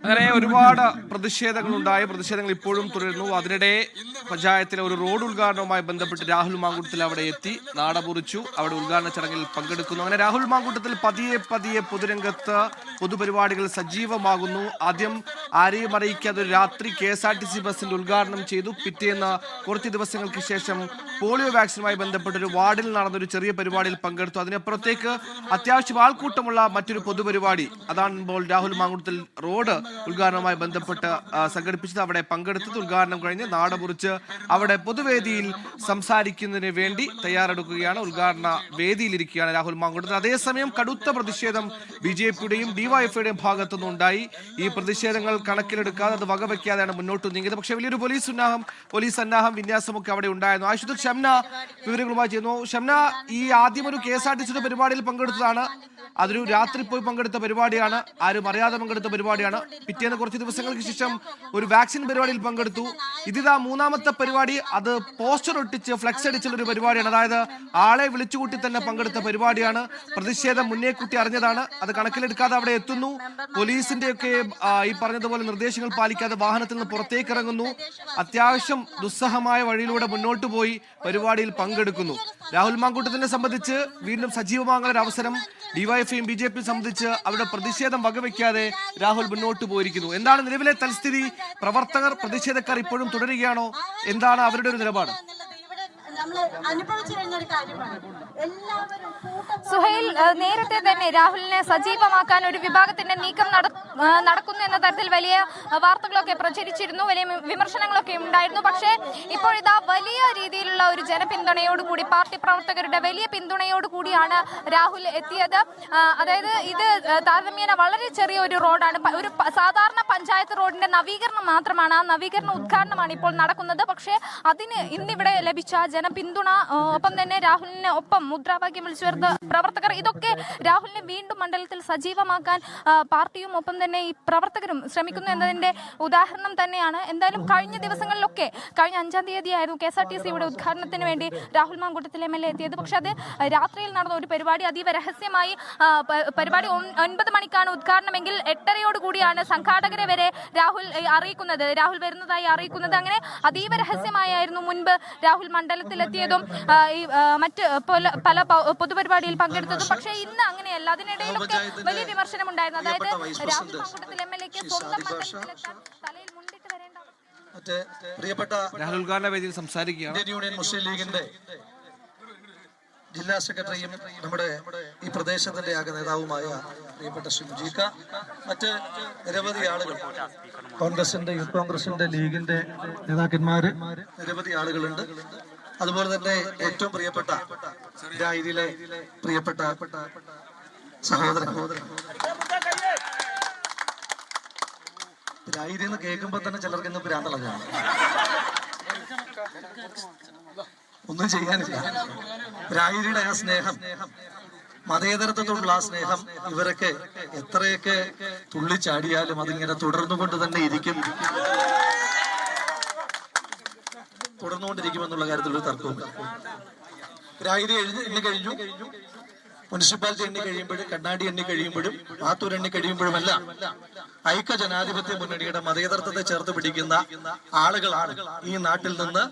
അങ്ങനെ ഒരുപാട് പ്രതിഷേധങ്ങളുണ്ടായി. പ്രതിഷേധങ്ങൾ ഇപ്പോഴും തുടരുന്നു. അതിനിടെ പഞ്ചായത്തിലെ ഒരു റോഡ് ഉദ്ഘാടനവുമായി ബന്ധപ്പെട്ട് രാഹുൽ മാങ്കൂട്ടത്തിൽ അവിടെ എത്തി നാടമുറിച്ചു. അവിടെ ഉദ്ഘാടന ചടങ്ങിൽ പങ്കെടുക്കുന്നു. അങ്ങനെ രാഹുൽ മാങ്കൂട്ടത്തിൽ പതിയെ പതിയെ പൊതുരംഗത്ത് പൊതുപരിപാടികൾ സജീവമാകുന്നു. ആദ്യം ആരെയും അറിയിക്കാതെ ഒരു രാത്രി KSRTC ബസിന്റെ ഉദ്ഘാടനം ചെയ്തു. പിറ്റേന്ന് കുറച്ച് ദിവസങ്ങൾക്ക് ശേഷം പോളിയോ വാക്സിനുമായി ബന്ധപ്പെട്ടൊരു വാർഡിൽ നടന്നൊരു ചെറിയ പരിപാടിയിൽ പങ്കെടുത്തു. അതിനപ്പുറത്തേക്ക് അത്യാവശ്യം ആൾക്കൂട്ടമുള്ള മറ്റൊരു പൊതുപരിപാടി, അതാണിപ്പോൾ രാഹുൽ മാങ്കൂട്ടത്തിൽ റോഡ് ഉദ്ഘാടനവുമായി ബന്ധപ്പെട്ട് സംഘടിപ്പിച്ചത്. അവിടെ പങ്കെടുത്തത് ഉദ്ഘാടനം കഴിഞ്ഞ് നാടമുറിച്ച് അവിടെ പൊതുവേദിയിൽ സംസാരിക്കുന്നതിന് വേണ്ടി തയ്യാറെടുക്കുകയാണ്. ഉദ്ഘാടന വേദിയിലിരിക്കുകയാണ് രാഹുൽ മാങ്കൂട്ടത്തിൽ. അതേസമയം കടുത്ത പ്രതിഷേധം BJPയുടെയും DYFIയുടെയും ഭാഗത്തുനിന്നുണ്ടായി. ഈ പ്രതിഷേധങ്ങൾ കണക്കിലെടുക്കാതെ, അത് വകവെക്കാതെയാണ് മുന്നോട്ട് നീങ്ങിയത്. പക്ഷേ വലിയൊരു പോലീസ് സന്നാഹം വിന്യാസമൊക്കെ അവിടെ ഉണ്ടായിരുന്നു. ആശുദ്ധ ഷംന വിവരങ്ങളുമായി ചെയ്യുന്നു. ഷംന, ഈ ആദ്യം ഒരു KSRTCയുടെ പരിപാടിയിൽ പങ്കെടുത്തതാണ്. അതൊരു രാത്രി പോയി പങ്കെടുത്ത പരിപാടിയാണ്, ആരും അറിയാതെ പങ്കെടുത്ത പരിപാടിയാണ്. പിറ്റേന്ന് കുറച്ച് ദിവസങ്ങൾക്ക് ശേഷം ഒരു വാക്സിൻ പരിപാടിയിൽ പങ്കെടുത്തു. ഇതിതാ മൂന്നാമത്തെ പരിപാടി, അത് പോസ്റ്റർ ഒട്ടിച്ച് ഫ്ലെക്സ് അടിച്ചുള്ള ഒരു പരിപാടിയാണ്. അതായത് ആളെ വിളിച്ചുകൂട്ടി തന്നെ പങ്കെടുത്ത പരിപാടിയാണ്. പ്രതിഷേധം മുന്നേക്കൂട്ടി അറിഞ്ഞതാണ്. അത് കണക്കിലെടുക്കാതെ അവിടെ എത്തുന്നു. പോലീസിന്റെ ഒക്കെ ഈ പറഞ്ഞതുപോലെ നിർദ്ദേശങ്ങൾ പാലിക്കാതെ വാഹനത്തിൽ നിന്ന് പുറത്തേക്ക് ഇറങ്ങുന്നു. അത്യാവശ്യം ദുസ്സഹമായ വഴിയിലൂടെ മുന്നോട്ട് പോയി പരിപാടിയിൽ പങ്കെടുക്കുന്നു. രാഹുൽ മാങ്കൂട്ടത്തിനെ സംബന്ധിച്ച് വീണ്ടും സജീവമാകുന്ന ഒരു അവസരം. DYFIയും BJPയും സംബന്ധിച്ച് അവരുടെ പ്രതിഷേധം വകവെക്കാതെ രാഹുൽ മുന്നോട്ട് പോയിരിക്കുന്നു. എന്താണ് നിലവിലെ തൽസ്ഥിതി? പ്രവർത്തകർ, പ്രതിഷേധക്കാർ ഇപ്പോഴും തുടരുകയാണോ? എന്താണ് അവരുടെ ഒരു നിലപാട്? സുഹൈൽ, നേരത്തെ തന്നെ രാഹുലിനെ സജീവമാക്കാൻ ഒരു വിഭാഗത്തിന്റെ നീക്കം നടക്കുന്നു എന്ന തരത്തിൽ വലിയ വാർത്തകളൊക്കെ പ്രചരിച്ചിരുന്നു, വലിയ വിമർശനങ്ങളൊക്കെ ഉണ്ടായിരുന്നു. പക്ഷേ ഇപ്പോഴിതാ വലിയ രീതിയിലുള്ള ഒരു ജനപിന്തുണയോടുകൂടി, പാർട്ടി പ്രവർത്തകരുടെ വലിയ പിന്തുണയോടുകൂടിയാണ് രാഹുൽ എത്തിയത്. അതായത് ഇത് താരതമ്യേന വളരെ ചെറിയ ഒരു റോഡാണ്, ഒരു സാധാരണ പഞ്ചായത്ത് റോഡിന്റെ നവീകരണം മാത്രമാണ്. ആ നവീകരണ ഉദ്ഘാടനമാണ് ഇപ്പോൾ നടക്കുന്നത്. പക്ഷേ അതിന് ഇന്നിവിടെ ലഭിച്ച ജനപിന്തുണ, ഒപ്പം തന്നെ രാഹുലിന് ഒപ്പം മുദ്രാവാക്യം വിളിച്ചു വരുന്ന പ്രവർത്തകർ, ഇതൊക്കെ രാഹുലിനെ വീണ്ടും മണ്ഡലത്തിൽ സജീവമാക്കാൻ പാർട്ടിയും ഒപ്പം തന്നെ ഈ പ്രവർത്തകരും ശ്രമിക്കുന്നു എന്നതിന്റെ ഉദാഹരണം തന്നെയാണ്. എന്തായാലും കഴിഞ്ഞ ദിവസങ്ങളിലൊക്കെ, കഴിഞ്ഞ 5-ാം തീയതിയായിരുന്നു KSRTCയുടെ ഉദ്ഘാടനത്തിന് വേണ്ടി രാഹുൽ മാങ്കൂട്ടത്തിൽ MLA എത്തിയത്. പക്ഷെ അത് രാത്രിയിൽ നടന്ന ഒരു പരിപാടി, അതീവ രഹസ്യമായി. പരിപാടി 9 മണിക്കാണ് ഉദ്ഘാടനമെങ്കിൽ 8:30 കൂടിയാണ് സംഘാടകരെ വരെ രാഹുൽ വരുന്നതായി അറിയിക്കുന്നത്. അങ്ങനെ അതീവ രഹസ്യമായിരുന്നു മുൻപ് രാഹുൽ മണ്ഡലത്തിലെത്തിയതും മറ്റ് പല പൊതുപരിപാടിയിൽ പങ്കെടുത്തതും. പക്ഷേ ഇന്ന് അങ്ങനെയല്ല. അതിനിടയിലൊക്കെ വലിയ വിമർശനം ഉണ്ടായിരുന്നു. അതായത് രാഹുൽ മാങ്കൂട്ടത്തിൽ MLAക്ക് സ്വന്തം മണ്ഡലത്തിലെത്താൻ തലയിൽ മുണ്ടിട്ട് വരേണ്ട പ്രിയപ്പെട്ട രാഹുൽ ഉദ്ഘാടന വേദിയിൽ സംസാരിക്കുകയാണ്. യൂണിയൻ മുസ്ലിം ലീഗിന്റെ ജില്ലാ സെക്രട്ടറിയും നമ്മുടെ ഈ പ്രദേശത്തിന്റെ ആകെ നേതാവുമായ പ്രിയപ്പെട്ട ഷിംജീക്ക, മറ്റ് നിരവധി ആളുകൾ, കോൺഗ്രസിന്റെ, യൂത്ത് കോൺഗ്രസിന്റെ, ലീഗിന്റെ നേതാക്കന്മാര്, നിരവധി ആളുകളുണ്ട്. അതുപോലെ തന്നെ ഏറ്റവും പ്രിയപ്പെട്ട രായിലെ പ്രിയപ്പെട്ട സഹോദരൻ, രായിരി എന്ന് കേൾക്കുമ്പോ തന്നെ ചിലർക്ക് ഇന്ന് ഭ്രാന്തളഞ്ഞാണ്, ഒന്നും ചെയ്യാനില്ല. രായിരിയുടെ ആ സ്നേഹം, മതേതരത്വത്തോടുള്ള ആ സ്നേഹം, ഇവരൊക്കെ എത്രയൊക്കെ തുള്ളിച്ചാടിയാലും അതിങ്ങനെ തുടർന്നുകൊണ്ട് തന്നെ തുടർന്നുകൊണ്ടിരിക്കുമെന്നുള്ള കാര്യത്തിൽ ഒരു തർക്കവുമില്ല. രായിരി എണ്ണി കഴിഞ്ഞു, മുനിസിപ്പാലിറ്റി എണ്ണി കഴിയുമ്പോഴും, കണ്ണാടി എണ്ണി കഴിയുമ്പോഴും, മാത്തൂർ എണ്ണി കഴിയുമ്പോഴുമല്ല ഐക്യ ജനാധിപത്യ മുന്നണിയുടെ മതേതരത്വത്തെ ചേർത്ത് പിടിക്കുന്ന ആളുകളാണ് ഈ നാട്ടിൽ നിന്ന്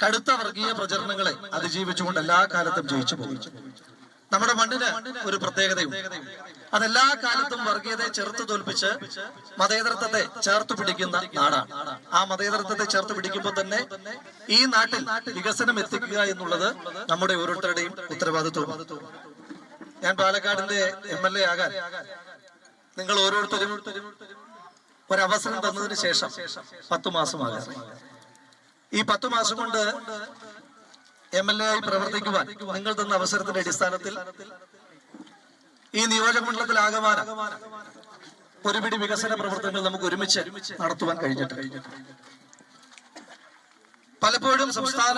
കടുത്ത വർഗീയ പ്രചരണങ്ങളെ അതിജീവിച്ചുകൊണ്ട് എല്ലാ കാലത്തും ജയിച്ചു പോകും. നമ്മുടെ മണ്ണിന് ഒരു പ്രത്യേകതയും, അതെല്ലാ കാലത്തും വർഗീയതയെ ചെറുത്ത് തോൽപ്പിച്ച് മതേതരത്വത്തെ ചേർത്ത് പിടിക്കുന്ന നാടാണ്. ആ മതേതരത്വത്തെ ചേർത്ത് പിടിക്കുമ്പോൾ തന്നെ ഈ നാട്ടിൽ വികസനം എത്തിക്കുക എന്നുള്ളത് നമ്മുടെ ഓരോരുത്തരുടെയും ഉത്തരവാദിത്വമാണ്. ഞാൻ പാലക്കാടിന്റെ MLA ആകാൻ നിങ്ങൾ ഓരോരുത്തരും ഒരവസരം തന്നതിന് ശേഷം 10 മാസമാകാം. ഈ 10 മാസം കൊണ്ട് MLA ആയി പ്രവർത്തിക്കുവാൻ നിങ്ങൾ തന്ന അവസരത്തിന്റെ അടിസ്ഥാനത്തിൽ ഈ നിയോജക മണ്ഡലത്തിലാകമാനം ഒരുപിടി വികസന പ്രവർത്തനങ്ങൾ നമുക്ക് ഒരുമിച്ച് നടത്തുവാൻ കഴിഞ്ഞിട്ടുണ്ട്. പലപ്പോഴും സംസ്ഥാന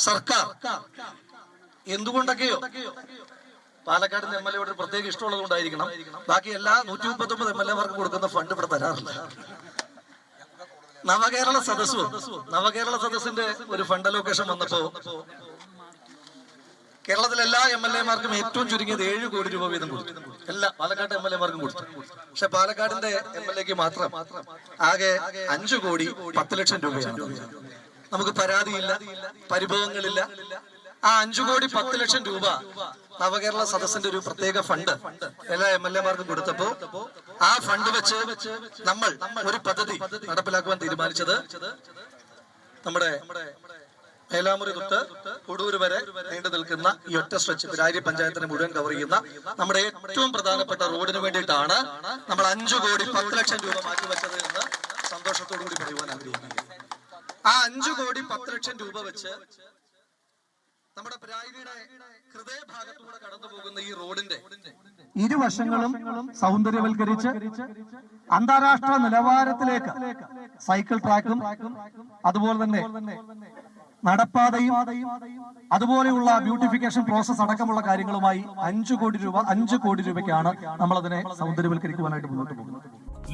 സർക്കാർ എന്തുകൊണ്ടൊക്കെയോ പാലക്കാടിന്റെ MLAയോട് പ്രത്യേക ഇഷ്ടമുള്ളത് കൊണ്ടായിരിക്കണം, ബാക്കി എല്ലാ 139 MLAമാർക്ക് കൊടുക്കുന്ന ഫണ്ട് ഇവിടെ തരാറില്ല. നവകേരള സദസ്സിന്റെ ഒരു ഫണ്ട് അലോക്കേഷൻ വന്നപ്പോ കേരളത്തിലെ എല്ലാ MLA-മാർക്കും ഏറ്റവും ചുരുങ്ങിയത് 7 കോടി രൂപ വീതം കൊടുത്തു. എല്ലാ പാലക്കാട് MLA-മാർക്കും കൊടുത്തു. പക്ഷെ പാലക്കാടിന്റെ MLA-ക്ക് മാത്രം ആകെ 5 കോടി 10 ലക്ഷം രൂപയാണ്. നമുക്ക് പരാതിയില്ല, പരിഭവങ്ങളില്ല. ആ 5 കോടി 10 ലക്ഷം രൂപ നവകേരള സദസ്സിന്റെ ഒരു പ്രത്യേക ഫണ്ട് എല്ലാ MLA-മാർക്കും കൊടുത്തപ്പോ ആ ഫണ്ട് വെച്ച് നമ്മൾ ഒരു പദ്ധതി നടപ്പിലാക്കുവാൻ തീരുമാനിച്ചത് നമ്മുടെ മേലാമുറി തൊട്ട് കൊടൂര് വരെ നീണ്ടു നിൽക്കുന്ന ഈ ഒറ്റ സ്ട്രെച്ച് പിരാരി പഞ്ചായത്തിനെ മുഴുവൻ കവർ ചെയ്യുന്ന നമ്മുടെ ഏറ്റവും പ്രധാനപ്പെട്ട റോഡിന് വേണ്ടിയിട്ടാണ് നമ്മൾ 5 കോടി 10 ലക്ഷം രൂപ മാറ്റിവെച്ചത് എന്ന് സന്തോഷത്തോടു കൂടി പറയുവാൻ ആഗ്രഹിക്കുന്നു. ആ 5 കോടി 10 ലക്ഷം രൂപ വെച്ച് നമ്മുടെ പിരാരിയുടെ ഹൃദയഭാഗത്തൂടെ കടന്നു പോകുന്ന ഈ റോഡിന്റെ ഇരുവശങ്ങളും സൗന്ദര്യവൽക്കരിച്ച് അന്താരാഷ്ട്ര നിലവാരത്തിലേക്ക് സൈക്കിൾ ട്രാക്കും അതുപോലെ തന്നെ നടപ്പാതയും അതുപോലെയുള്ള ബ്യൂട്ടിഫിക്കേഷൻ പ്രോസസ് അടക്കമുള്ള കാര്യങ്ങളുമായി 5 കോടി രൂപയ്ക്കാണ് നമ്മൾ അതിനെ സൗന്ദര്യവൽക്കരിക്കുവാനായിട്ട് മുന്നോട്ട് പോകുന്നത്.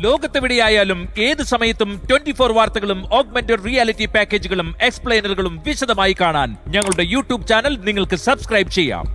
ലോകത്തെവിടെയായാലും ഏത് സമയത്തും 24 വാർത്തകളും ഓഗ്മെന്റഡ് റിയാലിറ്റി പാക്കേജുകളും എക്സ്പ്ലെയിനറുകളും വിശദമായി കാണാൻ ഞങ്ങളുടെ യൂട്യൂബ് ചാനൽ നിങ്ങൾക്ക് സബ്സ്ക്രൈബ് ചെയ്യാം.